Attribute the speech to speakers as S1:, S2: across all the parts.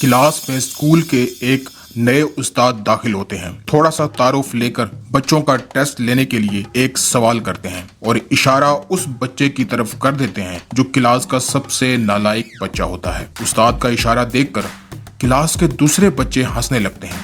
S1: Class میں school کے ایک نئے استاد داخل ہوتے ہیں، تھوڑا سا تعارف لے کر بچوں کا ٹیسٹ لینے کے لیے ایک سوال کرتے ہیں اور اشارہ اس بچے کی طرف کر دیتے ہیں جو کلاس کا سب سے نالائق بچہ ہوتا ہے۔ استاد کا اشارہ دیکھ کر کلاس کے دوسرے بچے ہنسنے لگتے ہیں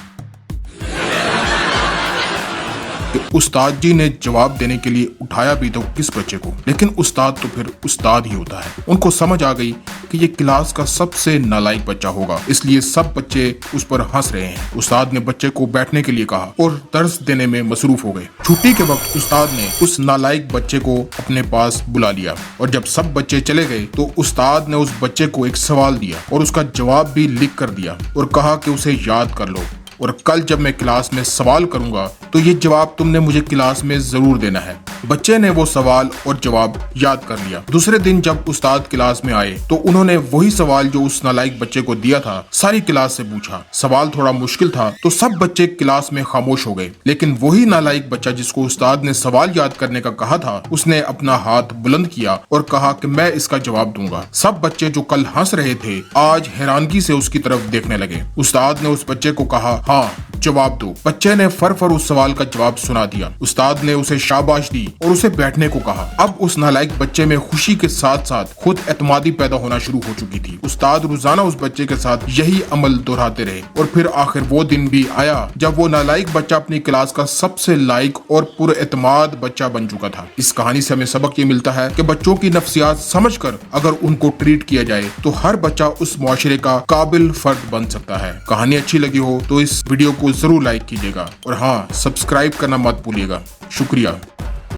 S1: کہ استاد جی نے جواب دینے کے لیے اٹھایا بھی تو کس بچے کو، لیکن استاد تو پھر استاد ہی ہوتا ہے۔ ان کو سمجھ آ گئی کہ یہ کلاس کا سب سے نالائق بچہ ہوگا، اس لیے سب بچے اس پر ہنس رہے ہیں۔ استاد نے بچے کو بیٹھنے کے لیے کہا اور درس دینے میں مصروف ہو گئے۔ چھٹی کے وقت استاد نے اس نالائق بچے کو اپنے پاس بلا لیا اور جب سب بچے چلے گئے تو استاد نے اس بچے کو ایک سوال دیا اور اس کا جواب بھی لکھ کر دیا اور کہا کہ اسے یاد کر لو اور کل جب میں کلاس میں سوال کروں گا تو یہ جواب تم نے مجھے کلاس میں ضرور دینا ہے۔ بچے نے وہ سوال اور جواب یاد کر لیا۔ دوسرے دن جب استاد کلاس میں آئے تو انہوں نے وہی سوال جو اس نالائق بچے کو دیا تھا ساری کلاس سے پوچھا۔ سوال تھوڑا مشکل تھا تو سب بچے کلاس میں خاموش ہو گئے، لیکن وہی نالائق بچہ جس کو استاد نے سوال یاد کرنے کا کہا تھا اس نے اپنا ہاتھ بلند کیا اور کہا کہ میں اس کا جواب دوں گا۔ سب بچے جو کل ہنس رہے تھے آج حیرانگی سے اس کی طرف دیکھنے لگے۔ استاد نے اس بچے کو کہا ہاں جواب دو۔ بچے نے فر اس سوال کا جواب سنا دیا۔ استاد نے اسے شاباش دی اور اسے بیٹھنے کو کہا۔ اب اس نالائق بچے میں خوشی کے ساتھ ساتھ خود اعتمادی پیدا ہونا شروع ہو چکی تھی۔ استاد روزانہ اس بچے کے ساتھ یہی عمل دہراتے رہے اور پھر آخر وہ دن بھی آیا جب وہ نالائق بچہ اپنی کلاس کا سب سے لائق اور پر اعتماد بچہ بن چکا تھا۔ اس کہانی سے ہمیں سبق یہ ملتا ہے کہ بچوں کی نفسیات سمجھ کر اگر ان کو ٹریٹ کیا جائے تو ہر بچہ اس معاشرے کا قابل فرد بن سکتا ہے۔ کہانی اچھی لگی ہو تو اس ویڈیو کو ضرور لائک کیجیے گا اور ہاں سبسکرائب کرنا مت بھولیے گا۔ شکریہ۔